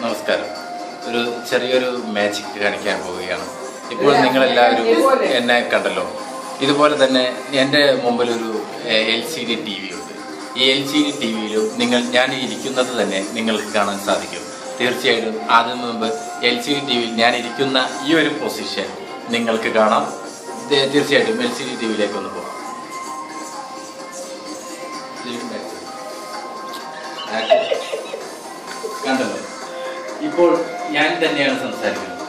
നമസ്കാരം. ഒരു ചെറിയൊരു മാജിക് കാണിക്കാൻ പോവുകയാണ്. ഇപ്പോൾ നിങ്ങളെല്ലാവരും എന്നെ കണ്ടല്ലോ. ഇതുപോലെ തന്നെ എൻ്റെ മുമ്പിലൊരു LCD TV ഉണ്ട്. ഈ LCD TVയിലും ഞാൻ ഇരിക്കുന്നത് തന്നെ നിങ്ങൾക്ക് കാണാൻ സാധിക്കും. തീർച്ചയായിട്ടും അതിനു മുമ്പ് LCD TVയിൽ ഞാൻ ഇരിക്കുന്ന ഈ ഒരു പൊസിഷൻ നിങ്ങൾക്ക് കാണാം. തീർച്ചയായിട്ടും LCD TVയിലേക്ക് ഒന്ന് പോകാം. കണ്ടല്ലോ, ഇപ്പോൾ ഞാൻ തന്നെയാണ് സംസാരിക്കുന്നത്.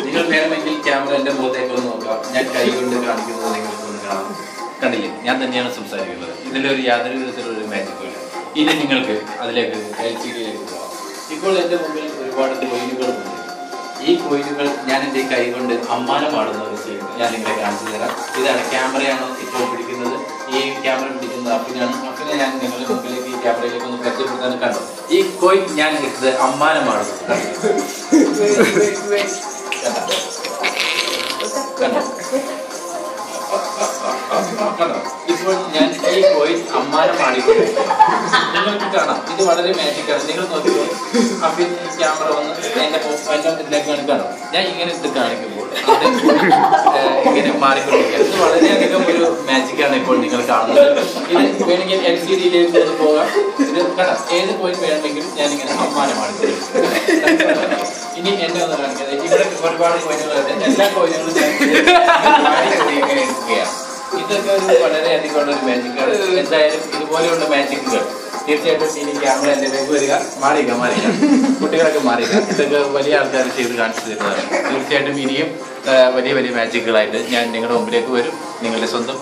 നിങ്ങൾ വേണമെങ്കിൽ ക്യാമറ എൻ്റെ മുഖത്തേക്ക് ഒന്ന് നോക്കാം. ഞാൻ കൈ കൊണ്ട് കാണിക്കുന്നത് നിങ്ങൾക്കൊന്ന് കാണാം. കണ്ടില്ലേ, ഞാൻ തന്നെയാണ് സംസാരിക്കുന്നത്. ഇതിലൊരു യാതൊരു വിധത്തിലൊരു മാജിക്കും ഇല്ല. ഇനി നിങ്ങൾക്ക് അതിലേക്ക് LCDയിലേക്ക് പോകാം. ഇപ്പോൾ എൻ്റെ മുമ്പിൽ ഒരുപാട് കോയിനുകളുണ്ട്. ഈ കോയിനുകൾ ഞാൻ എൻ്റെ കൈ കൊണ്ട് അമ്മാനമാടുന്ന ഒരു സീൻ ഞാൻ നിങ്ങളെ കാണിച്ചു തരാം. ഇതാണ് ക്യാമറയാണ് ഇപ്പോൾ പിടിക്കുന്നത്. ഈ ക്യാമറ പിടിക്കുന്നത് അഫിനാണ്. അഫിനെ ഞാൻ നിങ്ങളുടെ മുമ്പിലേക്ക് ഈ ക്യാമറയിലേക്ക് ഒന്ന് പരിചയപ്പെടുത്താൻ കണ്ടു. ഈ കോയിൻ ഞാൻ എടുത്തത് അമ്മാനമാടുന്നു. കണ്ടോ, ഇപ്പോൾ ഞാൻ ഈ കോയിൻ അമ്മാനമാടിക്കൊണ്ടിരിക്കുകയാണ്. നിങ്ങൾക്ക് കാണാം, ഇത് വളരെ മാജിക്കാണ്. നിങ്ങൾ നോക്കിയോ, അഫിൻ ക്യാമറ വന്ന് എൻ്റെ ഇതിലേക്ക് കാണിക്കാണോ. ഞാൻ ഇങ്ങനെ ഇത് കാണിക്കുമ്പോൾ ഇങ്ങനെ മാറിക്കൊണ്ടിരിക്കുകയാണ്. ഇത് വളരെയധികം ഒരു മാജിക്കാണ് ഇപ്പോൾ നിങ്ങൾ കാണുന്നത്. ഇത് വേണമെങ്കിൽ LCDയിലേക്ക് ഒന്ന് പോകാം. ഇത് കണ്ടോ, ഏത് കോയിൻ വേണമെങ്കിലും ഞാനിങ്ങനെ അമ്മാനമാടിക്കൊണ്ടിരിക്കുകയാണ്. ഇനി എന്നെ ഒന്ന് കാണിക്കുന്നത്, ഇവിടെ ഒരുപാട് കോയിനുകളുണ്ട്. എല്ലാ കോയിനുകളും ഞാൻ എടുക്കുകയാണ്. ഇതൊക്കെ ഒരു വളരെയധികം ഉള്ള ഒരു മാജിക്കാണ്. എന്തായാലും ഇതുപോലെയുള്ള മാജിക്കുകൾ തീർച്ചയായിട്ടും ഇനി ക്യാമറ എൻ്റെ വരിക. മാറിയില്ല കുട്ടികളൊക്കെ മാറിയില്ല. ഇതൊക്കെ വലിയ ആൾക്കാർ ചെയ്ത് കാണിച്ചു തരുന്നതാണ്. തീർച്ചയായിട്ടും ഇനിയും വലിയ വലിയ മാജിക്കുകളായിട്ട് ഞാൻ നിങ്ങളുടെ മുമ്പിലേക്ക് വരും. നിങ്ങളുടെ സ്വന്തം